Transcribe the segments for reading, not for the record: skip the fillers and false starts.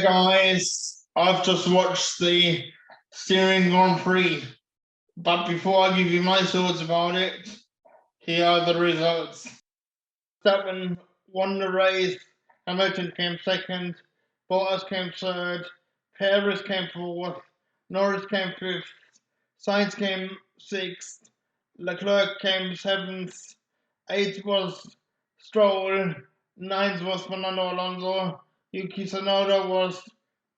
guys, I've just watched the Styrian Grand Prix, but before I give you my thoughts about it, here are the results. Verstappen won the race, Hamilton came second, Bottas came third, Perez came fourth, Norris came fifth, Sainz came sixth, Leclerc came seventh, eighth was Stroll, ninth was Fernando Alonso, Yuki Tsunoda was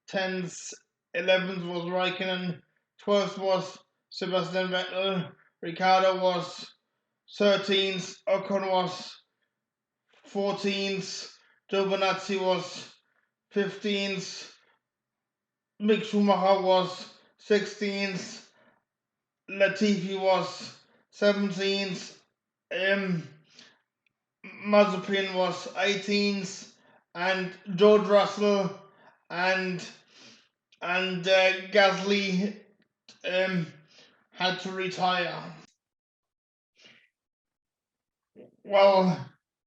10th, 11th was Raikkonen, 12th was Sebastian Vettel, Ricciardo was 13th, Ocon was 14th, Giovinazzi was 15th, Mick Schumacher was 16th, Latifi was 17th, Mazepin was 18th, and George Russell and Gasly had to retire. Well,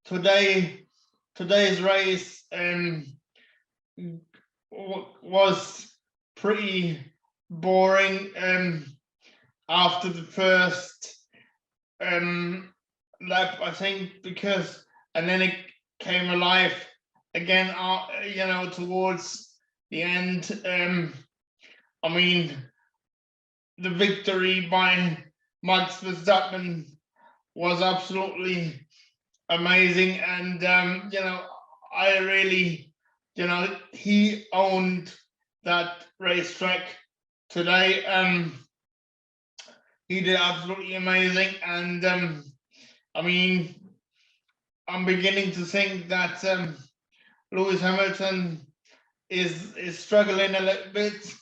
today's race was pretty boring after the first lap, I think, and then it came alive again, towards the end. I mean, the victory by Max Verstappen was absolutely amazing, and I really, he owned that racetrack today. He did absolutely amazing, and I mean, I'm beginning to think that Lewis Hamilton is struggling a little bit,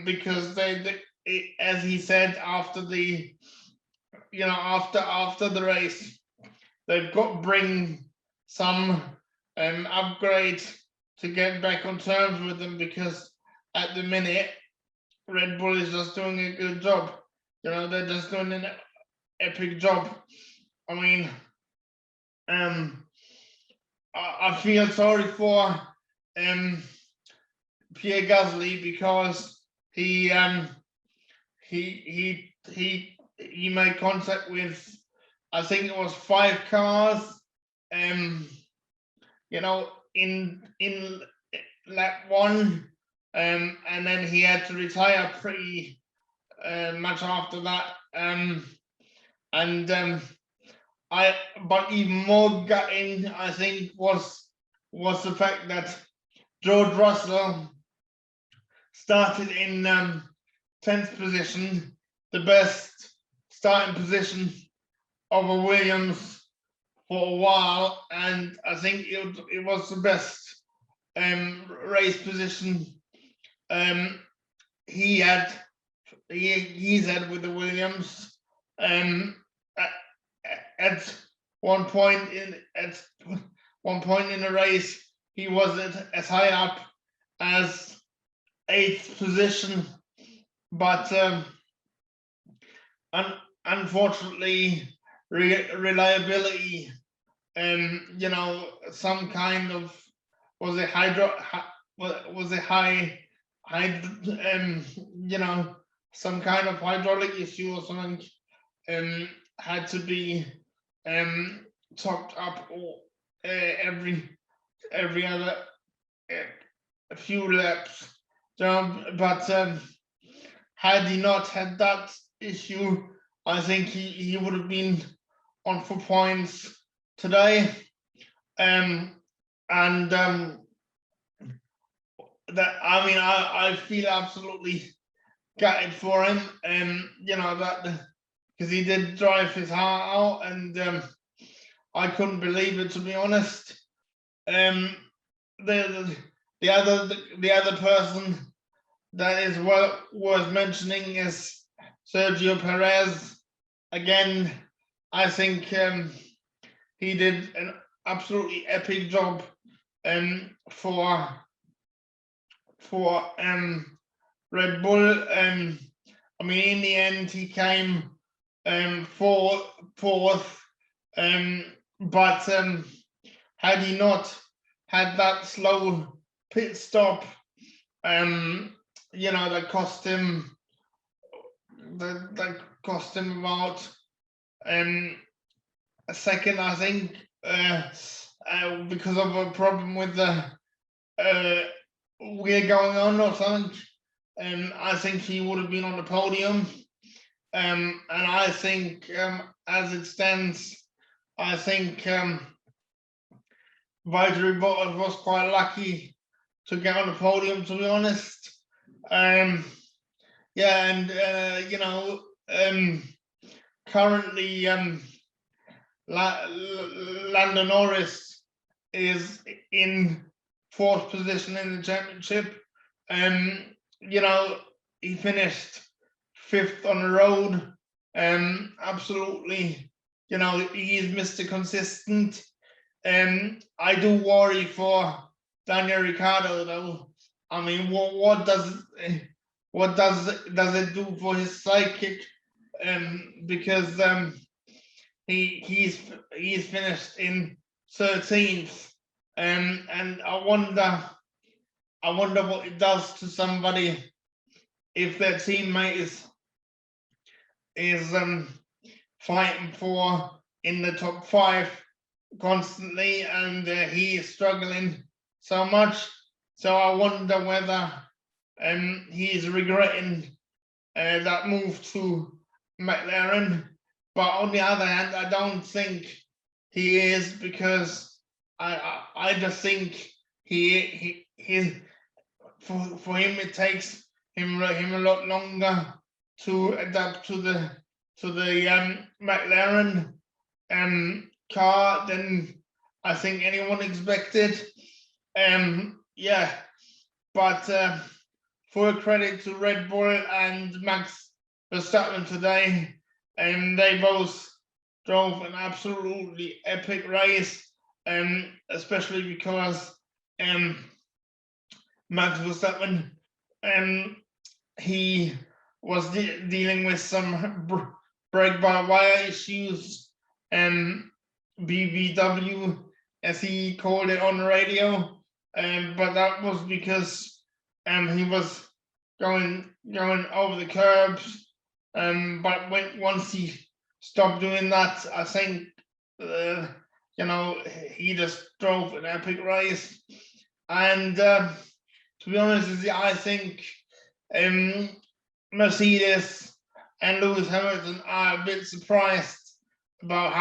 because they as he said after the after the race, they've got to bring some upgrade to get back on terms with them, because at the minute Red Bull is just doing a good job. They're just doing an epic job. I mean, I feel sorry for Pierre Gasly, because he made contact with, I think it was 5 cars, in lap 1, and then he had to retire pretty much after that. But even more gutting, I think, was the fact that George Russell started in 10th position, the best starting position of a Williams for a while, and I think it was the best race position he's had with the Williams. At one point in the race, he was as high up as 8th position, but unfortunately, reliability, some kind of, some kind of hydraulic issue or something had to be topped up, or every other few laps. But had he not had that issue, I think he would have been on 4 points today. That, I mean, I feel absolutely gutted for him, that, because he did drive his heart out, and I couldn't believe it, to be honest. The other person that is worth mentioning is Sergio Perez. Again, I think he did an absolutely epic job for Red Bull. I mean, in the end, he came fourth, but had he not had that slow pit stop, that cost him about a second, I think, because of a problem with the wheel going on or something. I think he would have been on the podium. And I think, as it stands, I think Valtteri Bottas was quite lucky to get on the podium, to be honest. Currently, Lando Norris is in 4th position in the championship. He finished 5th on the road. Absolutely, he is Mr. Consistent. I do worry for Daniel Ricciardo, though. I mean, what does it do for his psychic? Because he's finished in 13th, and I wonder what it does to somebody if their teammate is fighting for in the top 5 constantly, and he is struggling so much. So I wonder whether he's regretting that move to McLaren. But on the other hand, I don't think he is, because I just think he for him it takes him a lot longer to adapt to the McLaren car than I think anyone expected. But full credit to Red Bull and Max Verstappen today. They both drove an absolutely epic race, especially because Max Verstappen, he was dealing with some brake-by-wire issues, BBW, as he called it on the radio, but that was because he was going over the curbs. But once he stopped doing that, I think he just drove an epic race. And to be honest with you, I think Mercedes and Lewis Hamilton are a bit surprised about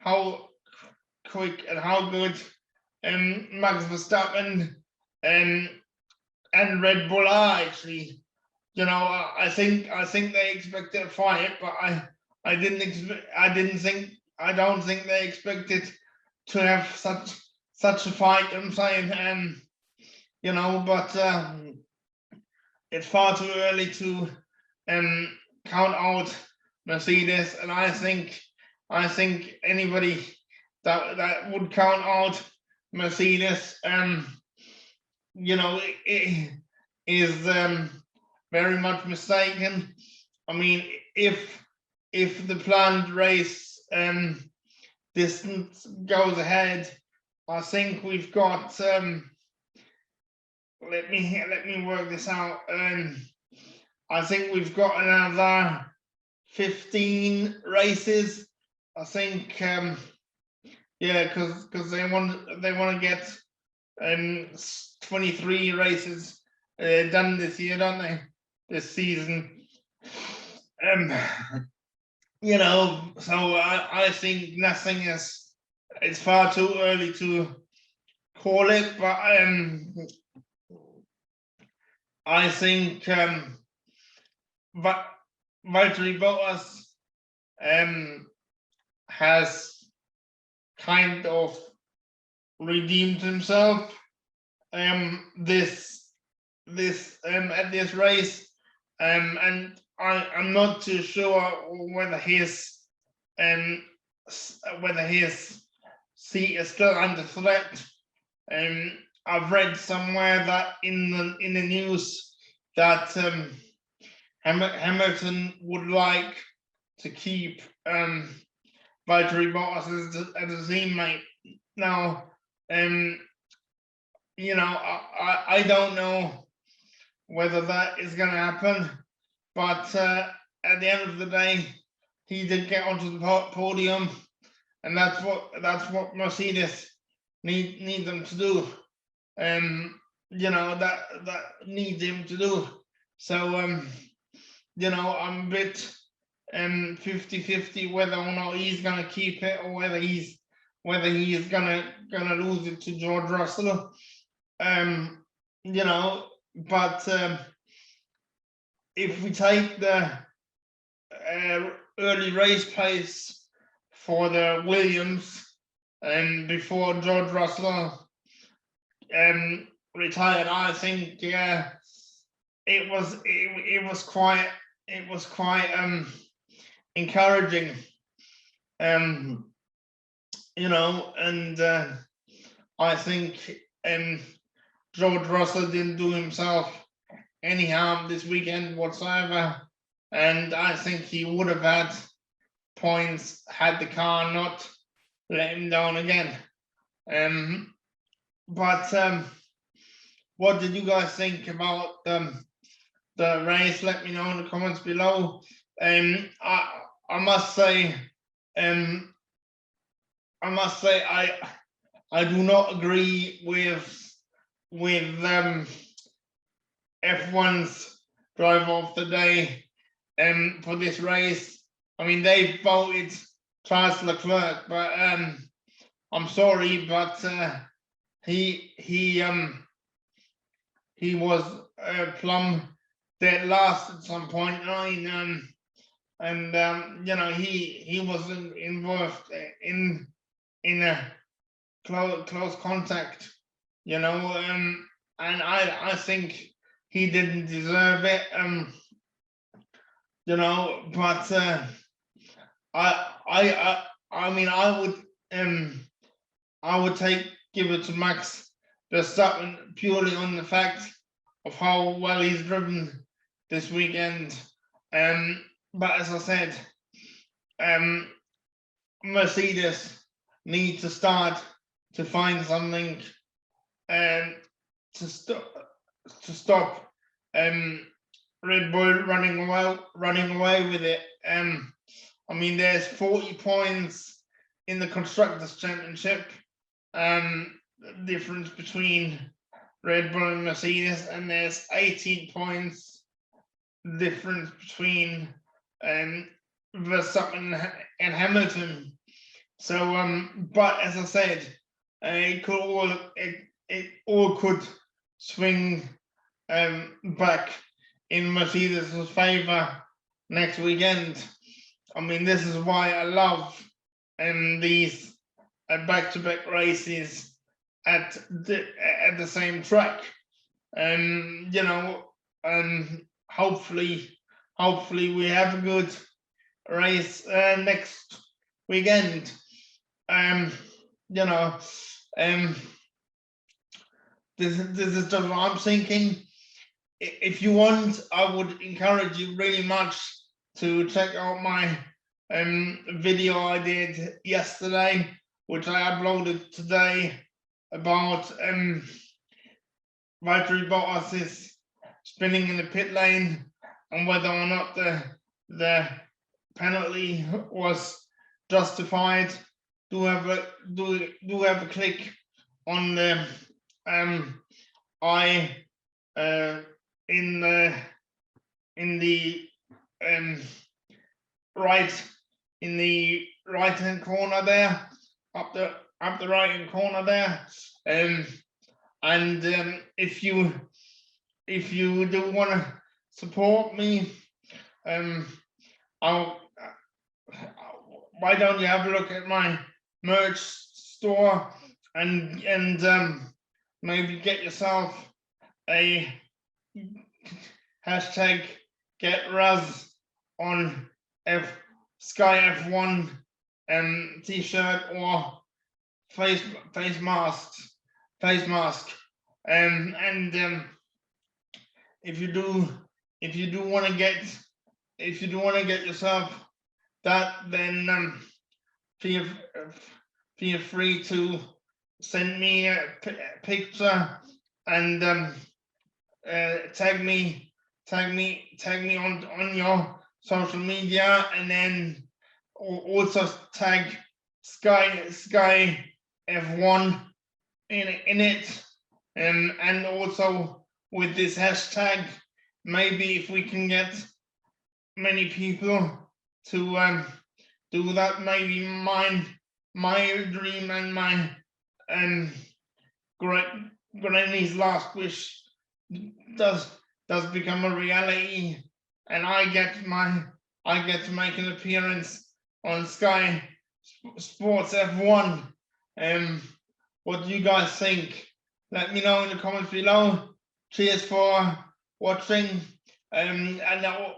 how quick and how good Max Verstappen and Red Bull are, actually. I think they expected a fight, but I don't think they expected to have such a fight. I'm saying, but it's far too early to count out Mercedes, and I think anybody that would count out Mercedes, is very much mistaken. I mean, if the planned race distance goes ahead, I think we've got. Let me work this out. I think we've got another 15 races. I think, because they want to get 23 races done this year, don't they? This season. So I think nothing is. It's far too early to call it, but I think Valtteri Bottas has kind of redeemed himself at this race, and I'm not too sure whether his seat is still under threat. I've read somewhere that in the news that Hamilton would like to keep Valtteri Bottas as a teammate. Now, you know, I don't know whether that is going to happen, but at the end of the day, he did get onto the podium, and that's what Mercedes need them to do. You know, that needs him to do. So you know, I'm a bit 50-50 whether or not he's gonna keep it, or whether he is gonna lose it to George Russell. You know, but if we take the early race pace for the Williams, before George Russell retired, I think it was quite encouraging, you know, and I think George Russell didn't do himself any harm this weekend whatsoever, and I think he would have had points had the car not let him down again. But what did you guys think about the race? Let me know in the comments below. I must say, I do not agree with F1's driver of the day for this race. I mean, they voted Charles Leclerc, but I'm sorry, but he was plumb dead last at some point. And you know, he wasn't involved in a close contact, you know, and I think he didn't deserve it, you know. But I mean, I would give it to Max Verstappen purely on the fact of how well he's driven this weekend. But as I said, Mercedes need to start to find something to stop Red Bull running away with it. I mean, there's 40 points in the Constructors' Championship, difference between Red Bull and Mercedes, and there's 18 points difference between Verstappen and Hamilton. So, but as I said, it all could swing back in Mercedes' favor next weekend. I mean, this is why I love these back-to-back races at the same track. You know, hopefully we have a good race next weekend. You know, this is just what I'm thinking. If you want, I would encourage you really much to check out my video I did yesterday, which I uploaded today, about Valtteri Bottas is spinning in the pit lane, and whether or not the penalty was justified. Do have a click on the in the right hand corner there, up the right hand corner there, and if you do want to support me, why don't you have a look at my merch store and maybe get yourself a hashtag get Raz on Sky F1 t-shirt or face mask, and if you do want to get yourself that, then feel free to send me a picture and tag me on your social media, and then also tag Sky F1 in it, and also with this hashtag, maybe if we can get many people to do that, maybe my dream and my granny's last wish does become a reality, and I get to make an appearance on Sky Sports F1. What do you guys think? Let me know in the comments below. Cheers for watching. And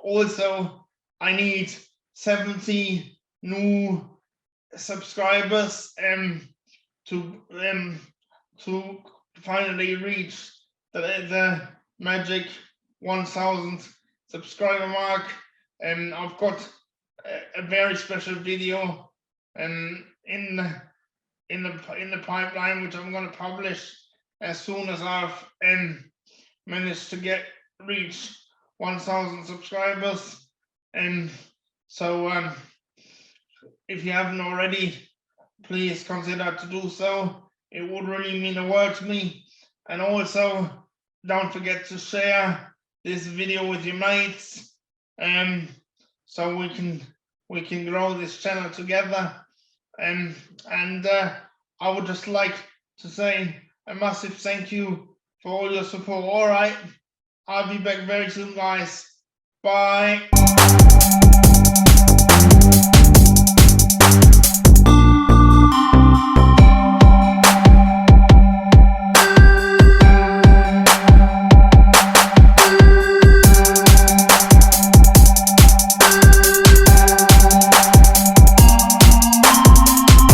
also I need 70 new subscribers to finally reach the magic 1,000 subscriber mark. I've got a very special video in the pipeline, which I'm going to publish as soon as I've managed to reach 1,000 subscribers. And so if you haven't already, please consider to do so. It would really mean a word to me. And also, don't forget to share this video with your mates, so we can grow this channel together. And I would just like to say a massive thank you for all your support. All right, I'll be back very soon, guys. Bye.